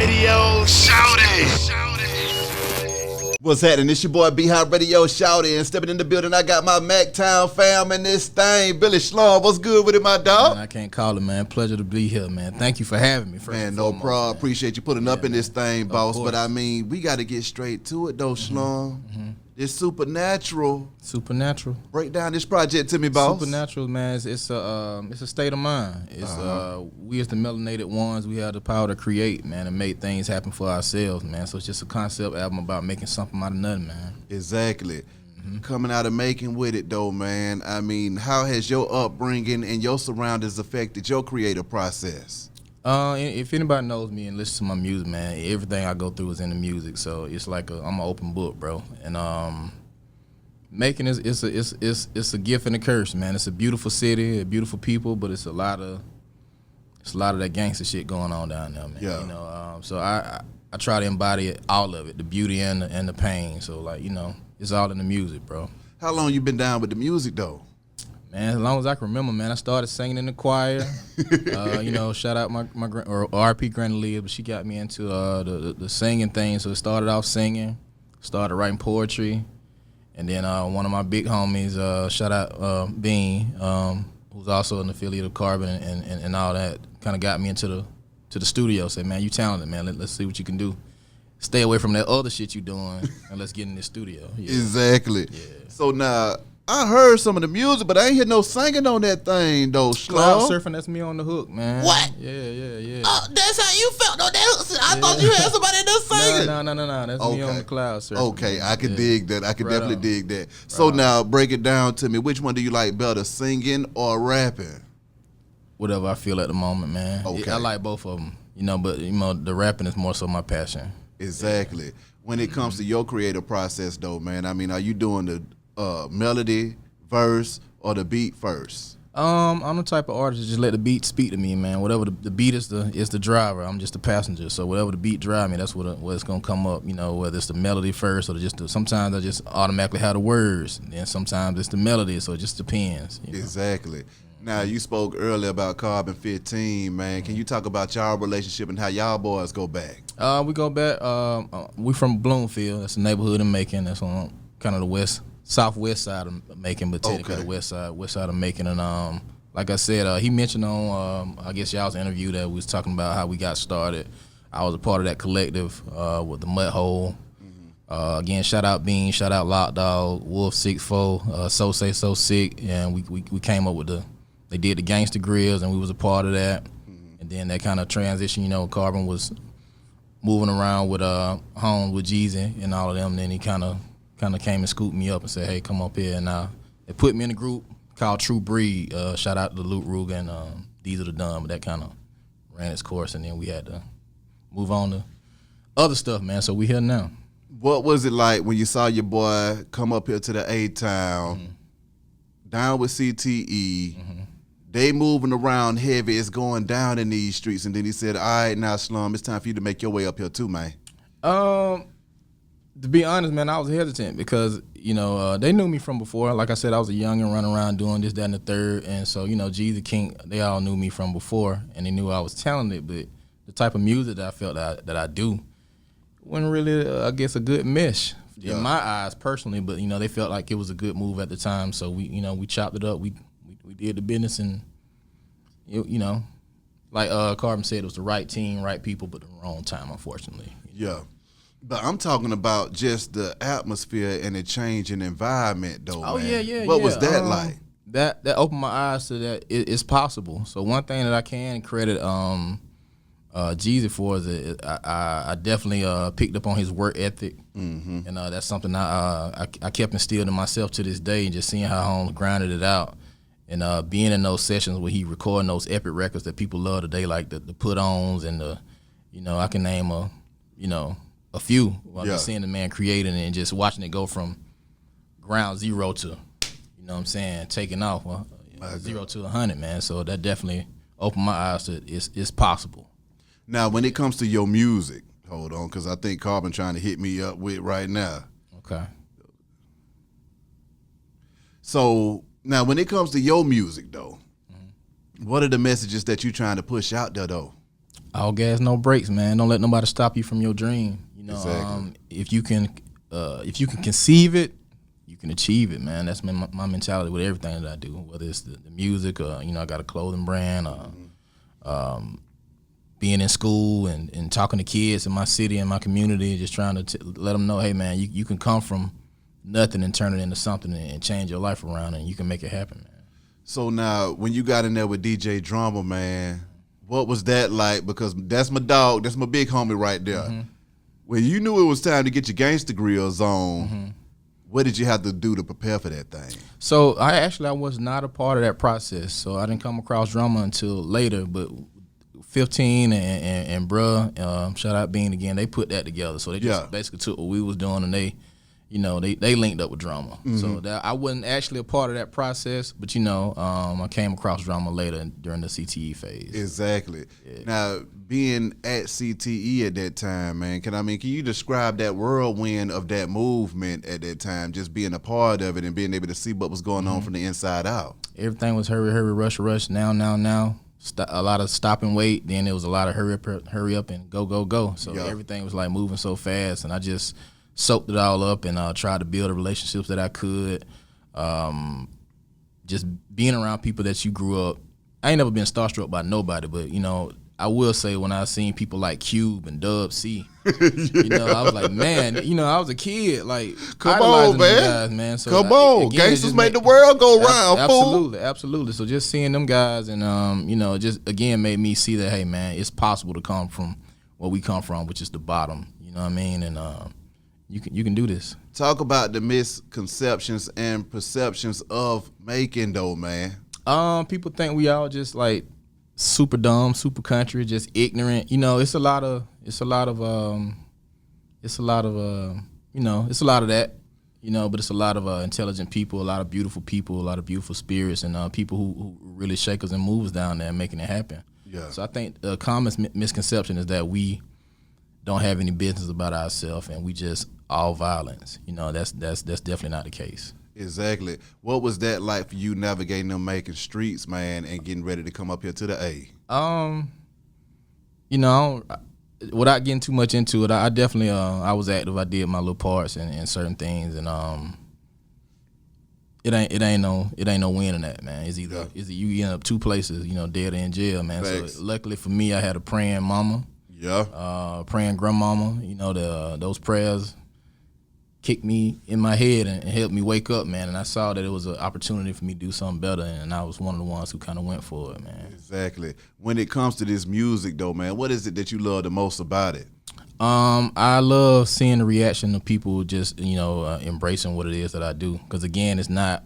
Radio, shout it. What's happening? It's your boy B-Hop Radio Shouty, and stepping in the building, I got my Mactown fam in this thing. Billie Slum, what's good with it, my dog? Man, I can't call it, man. Pleasure to be here, man. Thank you for having me. Man, no problem. Appreciate you putting up in this thing, boss. But I mean, we got to get straight to it, though, Slum. It's supernatural. Supernatural. Break down this project to me, boss. Supernatural, man. It's a state of mind. It's we as the melanated ones, we have the power to create, man, and make things happen for ourselves, man. So it's just a concept album about making something out of nothing, man. Exactly. Coming out of Macon with it, though, man. I mean, how has your upbringing and your surroundings affected your creative process? If anybody knows me and listens to my music, man, everything I go through is in the music. So it's like I'm an open book, bro. And Macon it's a gift and a curse, man. It's a beautiful city, beautiful people, but it's a lot of that gangster shit going on down there, man. Yeah. You know, so I try to embody all of it, the beauty and the pain. So like, you know, it's all in the music, bro. How long you been down with the music, though? Man, as long as I can remember, man, I started singing in the choir. You know, shout out my RP Granny Leah, but she got me into the singing thing. So it started off singing, started writing poetry, and then one of my big homies, shout out Bean, who's also an affiliate of Carbon and all that, kind of got me into the studio. Said, man, you talented, man. Let's see what you can do. Stay away from that other shit you doing, and let's get in the studio. Yeah. Exactly. Yeah. So now, I heard some of the music, but I ain't hear no singing on that thing, though, Cloud Slum. surfing, that's me on the hook, man. What? Yeah. Oh, that's how you felt on that hook. I thought you had somebody in there singing. No. That's me on the cloud surfing. Okay, I can dig that. I can definitely dig that. Right So on. now, break it down to me. Which one do you like better, singing or rapping? Whatever I feel at the moment, man. Okay. I like both of them, you know, but you know, the rapping is more so my passion. Exactly. When it comes to your creative process, though, man, I mean, are you doing the melody, verse, or the beat first? I'm the type of artist that just let the beat speak to me, man. Whatever the beat is the driver. I'm just the passenger. So whatever the beat drive me, that's what it's gonna come up. You know, whether it's the melody first or sometimes I just automatically have the words, and then sometimes it's the melody. So it just depends. You know? Exactly. Now, you spoke earlier about Carbon 15, man. Can you talk about y'all relationship and how y'all boys go back? We go back. We from Bloomfield. That's a neighborhood in Macon. That's on kind of the southwest side of Macon, but technically the west side of Macon. And like I said, he mentioned on I guess y'all's interview that we was talking about how we got started. I was a part of that collective with the Mud Hole. Again, shout out Bean, shout out Lock Dog, Wolf 6'4", So Say So Sick, and we came up with they did the Gangster Grills, and we was a part of that. And then that kind of transition, you know, Carbon was moving around with home with Jeezy and all of them. And then he kind of came and scooped me up and said, hey, come up here. And they put me in a group called True Breed. Shout out to Luke Ruger and These Are the Dumb. But that kind of ran its course, and then we had to move on to other stuff, man. So we here now. What was it like when you saw your boy come up here to the A-Town, down with CTE, they moving around heavy, it's going down in these streets, and then he said, all right, now, Slum, it's time for you to make your way up here too, man? To be honest, man, I was hesitant because, you know, they knew me from before. Like I said, I was a youngin' running around doing this, that, and the third. And so, you know, Jeezy, King, they all knew me from before, and they knew I was talented. But the type of music that I felt that I do wasn't really, I guess, a good mesh in my eyes personally. But, you know, they felt like it was a good move at the time. So, we chopped it up. We did the business, and, you know, like Carbon said, it was the right team, right people, but the wrong time, unfortunately. Yeah. But I'm talking about just the atmosphere and the change in environment, though, man. Yeah. What was that like? That opened my eyes to that it's possible. So one thing that I can credit Jeezy for is that I definitely picked up on his work ethic, and that's something I kept instilled in myself to this day, and just seeing how Holmes grinded it out, and being in those sessions where he recording those epic records that people love today, like the put-ons and I can name a few. Just seeing the man creating and just watching it go from ground zero to, you know what I'm saying, taking off 0 to 100, man. So that definitely opened my eyes to it's possible. Now, when it comes to your music, hold on, because I think Carbon trying to hit me up with right now. Okay. So now, when it comes to your music, though, what are the messages that you trying to push out there, though? All gas, no brakes, man. Don't let nobody stop you from your dream. You know, Exactly. if you can conceive it, you can achieve it, man. That's my mentality with everything that I do, whether it's the music, you know, I got a clothing brand, being in school and talking to kids in my city and my community, just trying to let them know, hey, man, you can come from nothing and turn it into something and change your life around, and you can make it happen, man. So now, when you got in there with DJ Drama, man, what was that like? Because that's my dog, that's my big homie right there. When you knew it was time to get your gangster grills on, what did you have to do to prepare for that thing? So I was not a part of that process. So I didn't come across Drama until later, but 15 and bruh, shout out Bean again, they put that together. So they just basically took what we was doing and they, you know, they linked up with Drama. So that I wasn't actually a part of that process, but you know, I came across Drama later during the Cte Phase. Exactly. Yeah. Now, being at CTE at that time, man, can you describe that whirlwind of that movement at that time, just being a part of it and being able to see what was going on from the inside out? Everything was hurry, rush, now. A lot of stop and wait. Then there was a lot of hurry up and go. So everything was like moving so fast, and I just soaked it all up and tried to build the relationships that I could. Just being around people that you grew up. I ain't never been starstruck by nobody, but you know, I will say when I seen people like Cube and Dub C, you know, I was like, man, you know, I was a kid, like, come on, man. Guys, man. So come on, gangsters make the world go round. Absolutely. So just seeing them guys and you know, just again made me see that, hey, man, it's possible to come from where we come from, which is the bottom. You know what I mean? And you can do this. Talk about the misconceptions and perceptions of Macon, though, man. People think we all just like super dumb, super country, just ignorant. You know, it's a lot of that. You know, but it's a lot of intelligent people, a lot of beautiful spirits, and people who really shake us and move us down there and making it happen. Yeah. So I think the common misconception is that we don't have any business about ourselves and we just all violence. You know, that's definitely not the case. Exactly. What was that like for you navigating them Macon streets, man, and getting ready to come up here to the A? You know, without getting too much into it, I definitely I was active. I did my little parts in certain things, and it ain't no winning that, man. It's either you end up two places, you know, dead or in jail, man. Thanks. So luckily for me, I had a praying mama, praying grandmama. You know, those prayers kicked me in my head and helped me wake up, man. And I saw that it was an opportunity for me to do something better, and I was one of the ones who kind of went for it, man. Exactly. When it comes to this music, though, man, what is it that you love the most about it? I love seeing the reaction of people just, you know, embracing what it is that I do. Because again, it's not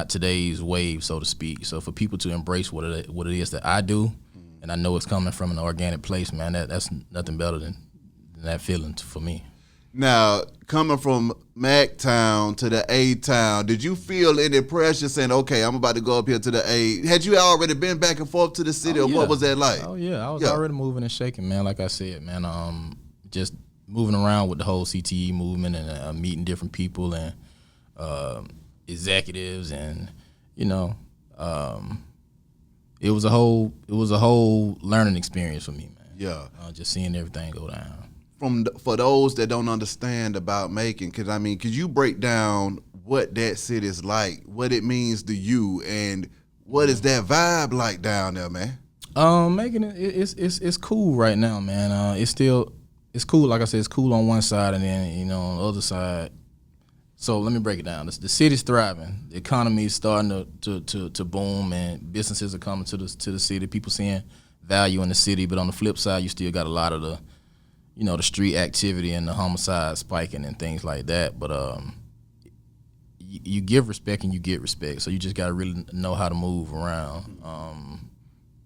today's wave, so to speak. So for people to embrace what it is that I do, and I know it's coming from an organic place, man, that's nothing better than that feeling for me. Now, coming from Mactown to the A-Town, did you feel any pressure saying, okay, I'm about to go up here to the A? Had you already been back and forth to the city, or what was that like? Oh, yeah. I was already moving and shaking, man, like I said, man. Just moving around with the whole CTE movement and meeting different people and executives and, you know, it was a whole learning experience for me, man. Yeah. Just seeing everything go down. For those that don't understand about Macon, could you break down what that city is like, what it means to you, and what is that vibe like down there, man? Macon, it's cool right now, man. It's cool. Like I said, it's cool on one side, and then, you know, on the other side. So let me break it down. The city's thriving. The economy is starting to boom, and businesses are coming to the city. People seeing value in the city, but on the flip side, you still got a lot of the, you know, the street activity and the homicide spiking and things like that. But you give respect and you get respect. So you just got to really know how to move around.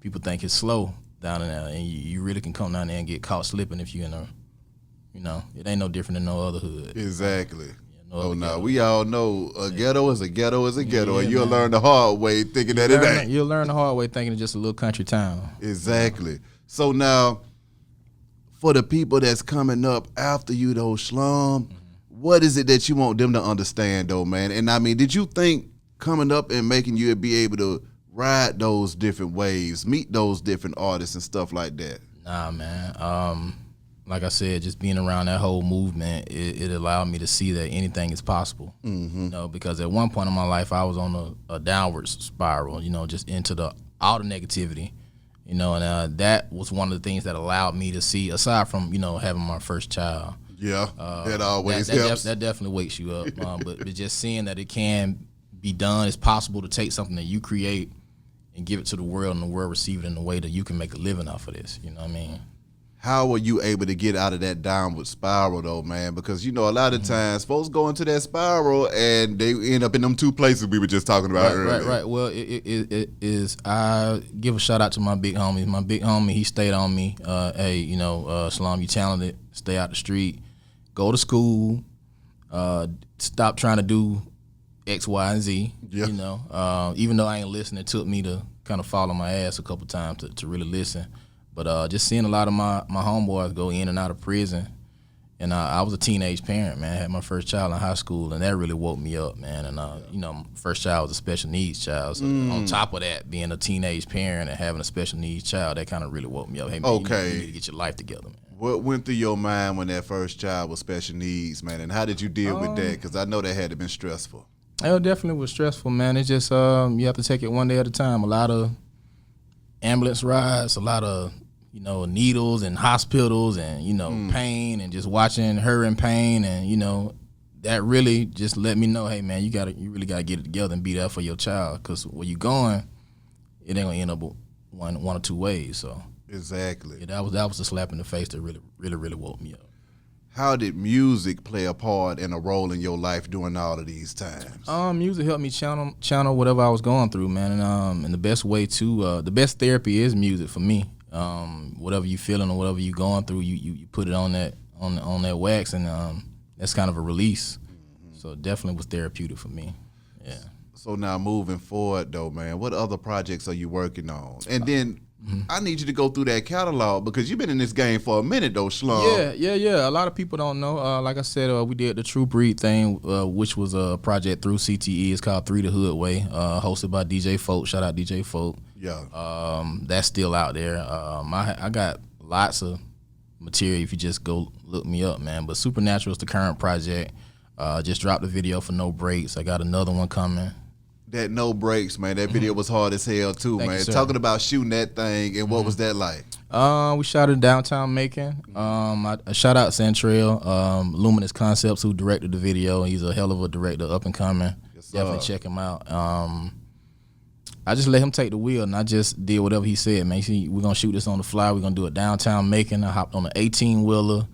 People think it's slow down in there, and you really can come down there and get caught slipping if you're in a, you know, it ain't no different than no other hood. Exactly. Ghetto. We all know a ghetto is a ghetto is a ghetto, and you'll learn the hard way thinking that it ain't. You'll learn the hard way thinking it's just a little country town. Exactly. So now, for the people that's coming up after you, though, Slum, what is it that you want them to understand, though, man? And I mean, did you think coming up and making you be able to ride those different waves, meet those different artists and stuff like that? Nah, man. Like I said, just being around that whole movement, it allowed me to see that anything is possible. You know, because at one point in my life, I was on a downward spiral. You know, just into all the negativity. You know, and that was one of the things that allowed me to see, aside from, you know, having my first child. Yeah, that always helps. That definitely wakes you up. But just seeing that it can be done, it's possible to take something that you create and give it to the world, and the world receive it in a way that you can make a living off of this. You know what I mean? How were you able to get out of that downward spiral, though, man? Because, you know, a lot of times folks go into that spiral and they end up in them two places we were just talking about earlier. Right. Well, it is. I give a shout out to my big homies. My big homie, he stayed on me. Hey, you know, Slum, you talented. Stay out the street. Go to school. Stop trying to do X, Y, and Z. Yeah. You know, even though I ain't listening, it took me to kind of fall on my ass a couple times to really listen. But just seeing a lot of my homeboys go in and out of prison, and I was a teenage parent, man. I had my first child in high school, and that really woke me up, man. And you know, my first child was a special needs child. So on top of that, being a teenage parent and having a special needs child, that kind of really woke me up. Hey, man, you need to get your life together, man. What went through your mind when that first child was special needs, man? And how did you deal with that? Because I know that had to been stressful. It definitely was stressful, man. It's just you have to take it one day at a time. A lot of ambulance rides, a lot of, you know, needles and hospitals and, you know, pain, and just watching her in pain, and, you know, that really just let me know, hey, man, you really gotta get it together and be there for your child, because where you going, it ain't gonna end up one or two ways. So exactly, yeah, that was a slap in the face that really woke me up. How did music play a part and a role in your life during all of these times? Music helped me channel whatever I was going through, man, and the best way to the best therapy is music for me. Whatever you feeling or whatever you going through, you put it on that wax, and that's kind of a release. So it definitely was therapeutic for me. Yeah. So now moving forward though, man, what other projects are you working on? And then I need you to go through that catalog, because you've been in this game for a minute though, Slum. Yeah. A lot of people don't know. Like I said, we did the True Breed thing, which was a project through CTE. It's called 3 the Hood Way, hosted by DJ Folk. Shout out DJ Folk. Yeah. That's still out there. I got lots of material if you just go look me up, man. But Supernatural is the current project. Just dropped a video for No Breaks. I got another one coming. That No Breaks, man, that video was hard as hell too, Thank man. you, Talking about shooting that thing, and what was that like? We shot it in downtown Macon. I shout out Centrail, Luminous Concepts, who directed the video. He's a hell of a director, up and coming. Yes, definitely check him out. I just let him take the wheel, and I just did whatever he said, man. We're gonna shoot this on the fly. We're gonna do it downtown Macon. I hopped on an 18-wheeler,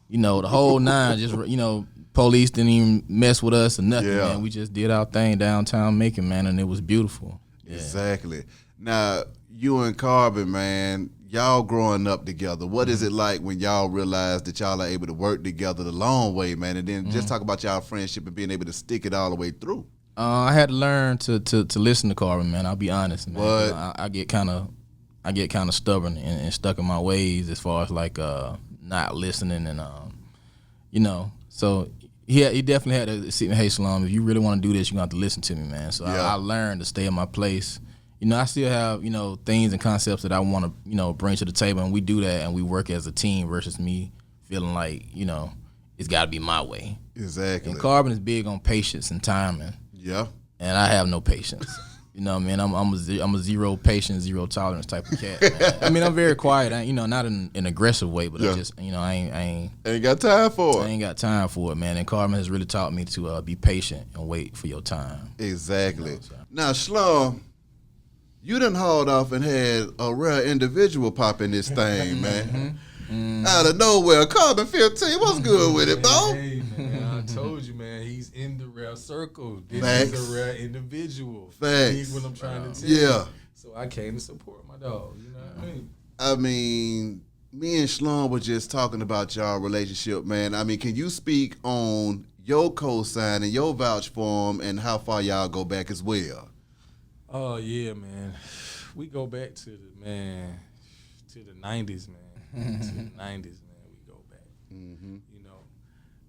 you know, the whole nine. Just, you know, police didn't even mess with us or nothing, man. We just did our thing downtown Macon, man, and it was beautiful. Yeah. Exactly. Now, you and Carbon, man, y'all growing up together, what is it like when y'all realize that y'all are able to work together the long way, man? And then just talk about y'all friendship and being able to stick it all the way through. I had to learn to listen to Carbon, man. I'll be honest, man. What? I get kind of stubborn and stuck in my ways as far as like not listening, and you know. So he definitely had to see me. Hey, Slum, if you really want to do this, you're gonna have to listen to me, man. So I learned to stay in my place. You know, I still have, you know, things and concepts that I want to, you know, bring to the table, and we do that, and we work as a team versus me feeling like, you know, it's got to be my way. Exactly. And Carbon is big on patience and timing. Yeah. And I have no patience. You know what I mean? I'm a zero patience, zero tolerance type of cat, man. I mean, I'm very quiet. You know, not in an aggressive way, but I just, you know, I ain't got time for it. I ain't got time for it, man. And Carbon has really taught me to be patient and wait for your time. Exactly. You know, so. Now, Slum, you done hauled off and had a rare individual pop in this thing, man. Out of nowhere, Carbon 15, what's good with it, bro? Hey, man, I told you, man, he's in the rare circle. This is a rare individual. Facts. What I'm trying to tell you. Yeah. So I came to support my dog, you know what I mean? I mean, me and Slum were just talking about y'all relationship, man. I mean, can you speak on your co-sign and your vouch for him and how far y'all go back as well? Oh, yeah, man. We go back to the 90s, man. To the 90s, man, we go back. You know,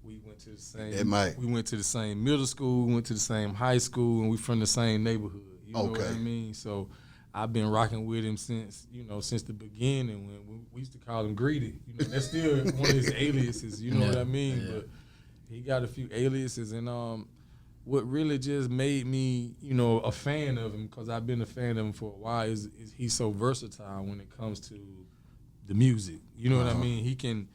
we went to the same. We went to the same middle school. We went to the same high school, and we from the same neighborhood. You know what I mean? So I've been rocking with him since the beginning when we used to call him Greedy. You know, that's still one of his aliases. You know what I mean? Yeah. But he got a few aliases, and what really just made me, a fan of him, because I've been a fan of him for a while, is he's so versatile when it comes to the music. You know what I mean? He can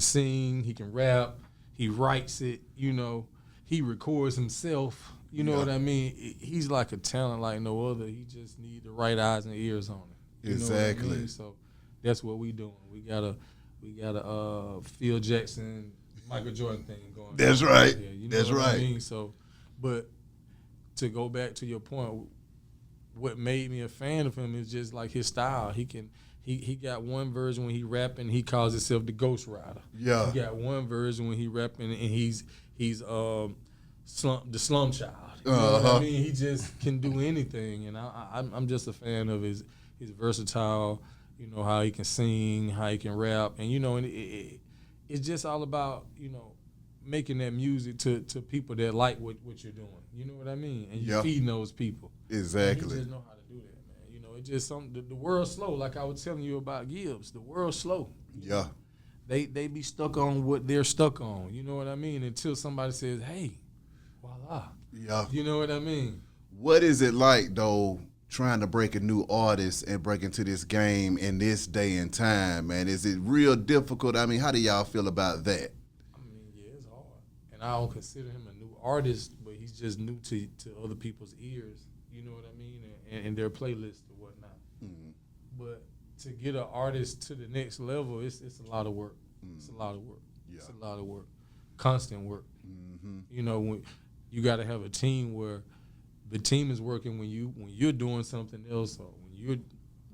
sing, he can rap, he writes it. He records himself. You know what I mean? He's like a talent like no other. He just need the right eyes and ears on it. Exactly. Know what I mean? So that's what we doing. We got a Phil Jackson, Michael Jordan thing going. That's on right. Here. That's right. I mean? So, but to go back to your point, what made me a fan of him is just like his style. He got one version when he rapping, he calls himself the Ghost Rider. Yeah. He got one version when he rapping, and he's the slum child. You know what I mean? He just can do anything, and I'm just a fan of his versatile. How he can sing, how he can rap, and it's just all about making that music to people that like what you're doing. You know what I mean? And you feeding those people. Exactly. And he just know how to do that, man. It's just something. The world's slow. Like I was telling you about Gibbs, the world's slow. Yeah. They be stuck on what they're stuck on. You know what I mean? Until somebody says, "Hey, voila." Yeah. You know what I mean? What is it like though, trying to break a new artist and break into this game in this day and time, man? Is it real difficult? I mean, how do y'all feel about that? I mean, yeah, it's hard. And I don't consider him a new artist, but he's just new to other people's ears. You know what I mean? And their playlists or whatnot. Mm-hmm. But to get an artist to the next level, it's a lot of work. Mm-hmm. It's a lot of work. Yeah. It's a lot of work. Constant work. Mm-hmm. When you got to have a team where the team is working when you're doing something else, or when you're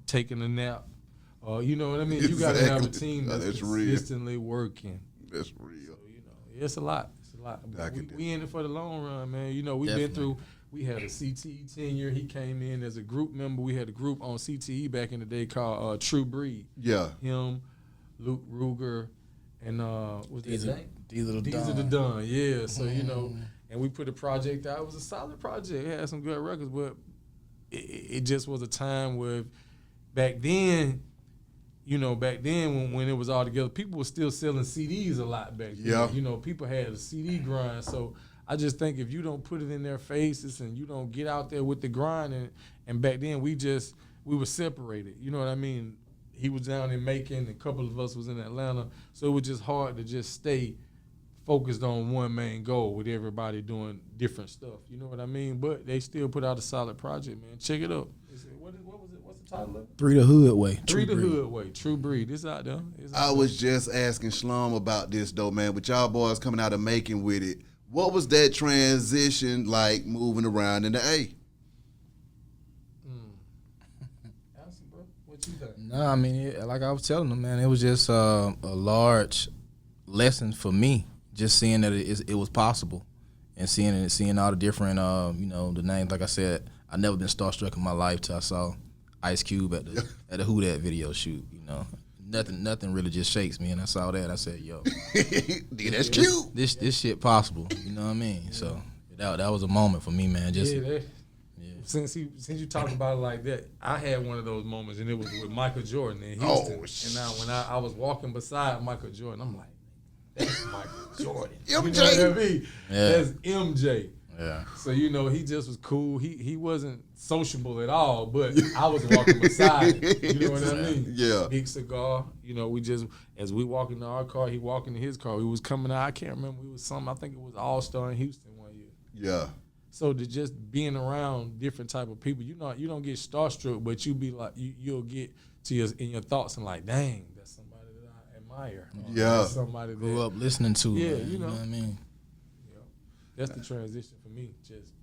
taking a nap, you know what I mean? Exactly. You got to have a team that's consistently real. Working. That's real. So, it's a lot. It's a lot. We in it for the long run, man. We've been through. We had a CTE tenure. He came in as a group member. We had a group on CTE back in the day called True Breed. Yeah. Him, Luke Ruger, and what's his name? Diesel the Don. Yeah. So and we put a project out. It was a solid project. It had some good records, but it just was a time where back then when it was all together, people were still selling CDs a lot back then. Yeah. People had a CD grind. So I just think if you don't put it in their faces and you don't get out there with the grind, and back then we were separated. You know what I mean? He was down in Macon, a couple of us was in Atlanta. So it was just hard to just stay focused on one main goal with everybody doing different stuff. You know what I mean? But they still put out a solid project, man. Check it out. What was it? What's the title of it? Three the Hood Way. Three the Hood Way. True Breed. It's out there. I was just asking Slum about this though, man. With y'all boys coming out of Macon with it, what was that transition like moving around in the A? Answer, bro. What you think? No, I mean, like I was telling them, man, it was just a large lesson for me. Just seeing that it was possible, and seeing all the different, the names. Like I said, I never been starstruck in my life till I saw Ice Cube at the Who Dat video shoot. Nothing really just shakes me. And I saw that, I said, "Yo, that's cute. This shit possible." You know what I mean? Yeah. So that was a moment for me, man. Just Since you talk about it like that, I had one of those moments, and it was with Michael Jordan in Houston. And now when I was walking beside Michael Jordan, I'm like, that's Michael Jordan. MJ. You know what I mean? Yeah. That's MJ. Yeah. So, he just was cool. He wasn't sociable at all, but I was walking beside him. You know what I mean? Yeah. Big cigar. We just, as we walk into our car, he walked into his car. He was coming out. I can't remember. I think it was All-Star in Houston one year. Yeah. So to just being around different type of people, you don't get starstruck, but you be like, you'll get to in your thoughts and like, dang, that's somebody that I admire. Yeah. Somebody that grew up listening to. Yeah, man, you know what I mean? Yeah. That's the transition for me, just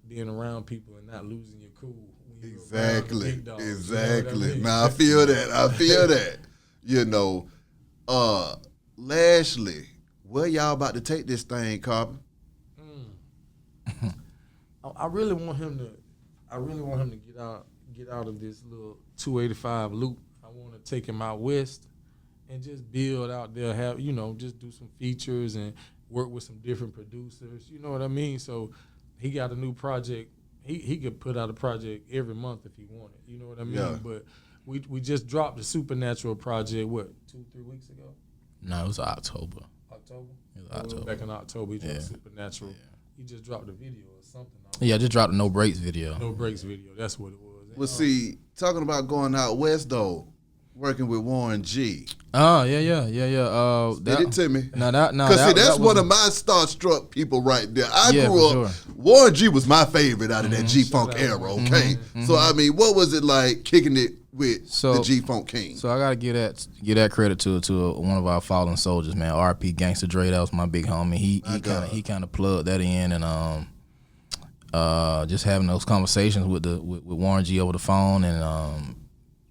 being around people and not losing your cool. When Exactly. Big dogs, Exactly. You know what I mean? Now I feel that. Lashley, where y'all about to take this thing, Carpenter? I really want him to get out of this little 285 loop. I want to take him out west and just build out there, just do some features and work with some different producers. You know what I mean? So he got a new project he could put out a project every month if he wanted. You know what I mean? Yeah. But we just dropped the Supernatural project, what, 2-3 weeks ago? No, it was October. October? It was October. Back in October, he dropped Yeah. Supernatural. Yeah. He just dropped a video or something. Yeah, I just dropped a No Breaks video. No Breaks video. That's what it was. Well, see, talking about going out west though, working with Warren G. Oh, yeah. Did it to me. Because see, that's one of my starstruck people right there. I Yeah, grew for up. sure. Warren G was my favorite out of that G-Funk era. Okay, so I mean, what was it like kicking it with the G-Funk King? So I gotta give that credit to one of our fallen soldiers, man. RP Gangsta Dre, that was my big homie. He kind of plugged that in, and just having those conversations with Warren G over the phone, and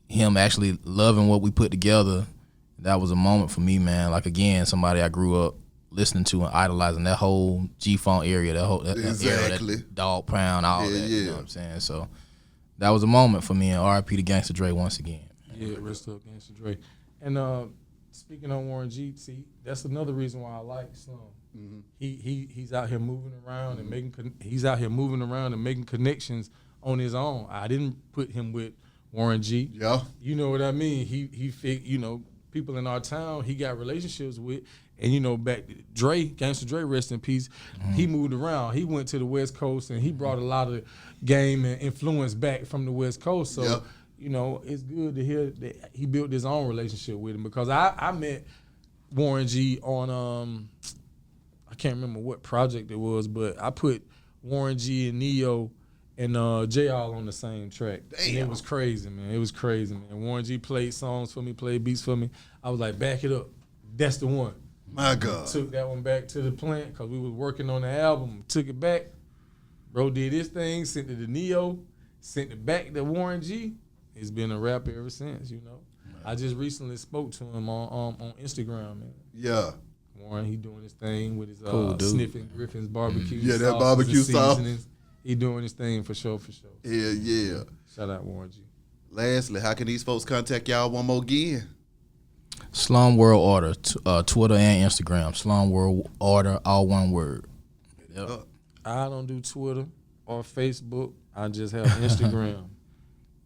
him actually loving what we put together. That was a moment for me, man. Like, again, somebody I grew up listening to and idolizing, that whole G-Funk area, that Exactly. era, that Dog Pound, all that. Yeah. You know what I'm saying? So that was a moment for me, and RIP to Gangsta Dre once again. Yeah, rest up Gangsta Dre. And speaking on Warren G, see, that's another reason why I like Slum. Mm-hmm. He's out here moving around and making connections on his own. I didn't put him with Warren G. Yeah. You know what I mean? He people in our town he got relationships with, and back Dre, Gangsta Dre, rest in peace. Mm-hmm. He moved around. He went to the West Coast and he brought a lot of game and influence back from the West Coast. So it's good to hear that he built his own relationship with him, because I met Warren G on I can't remember what project it was, but I put Warren G and Neo and J all on the same track. Damn. And it was crazy, man. It was crazy, man. Warren G played songs for me, played beats for me. I was like, back it up. That's the one. My God. Took that one back to the plant because we was working on the album. Took it back. Bro did his thing, sent it to Neo, sent it back to Warren G. He's been a rapper ever since, I just recently spoke to him on Instagram, man. Yeah. Warren, he doing his thing with his cool, Sniffing Griffin's barbecue. Yeah, that barbecue sauce. He doing his thing for sure. Yeah. Shout out Warren G. Lastly, how can these folks contact y'all one more again? Slum World Order, Twitter and Instagram. Slum World Order, all one word. Yep. I don't do Twitter or Facebook. I just have Instagram.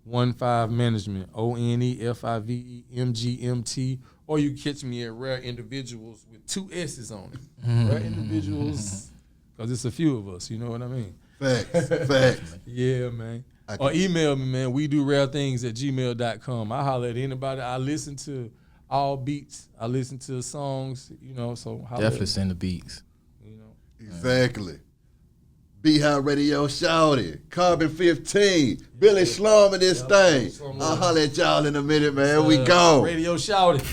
15 Management, ONEFIVE MGMT, or you catch me at Rare Individuals with 2 S's on it. Rare Individuals, because it's a few of us, you know what I mean? Facts. Yeah, man. Or email me, man. WeDoRareThings@gmail.com. I holler at anybody. I listen to all beats. I listen to songs, so holler. Definitely send the beats. Exactly. Beehive Radio Shouty, Carbon 15, Billie Slum in this thing. I'll holler at y'all in a minute, man. We go. Radio Shouty.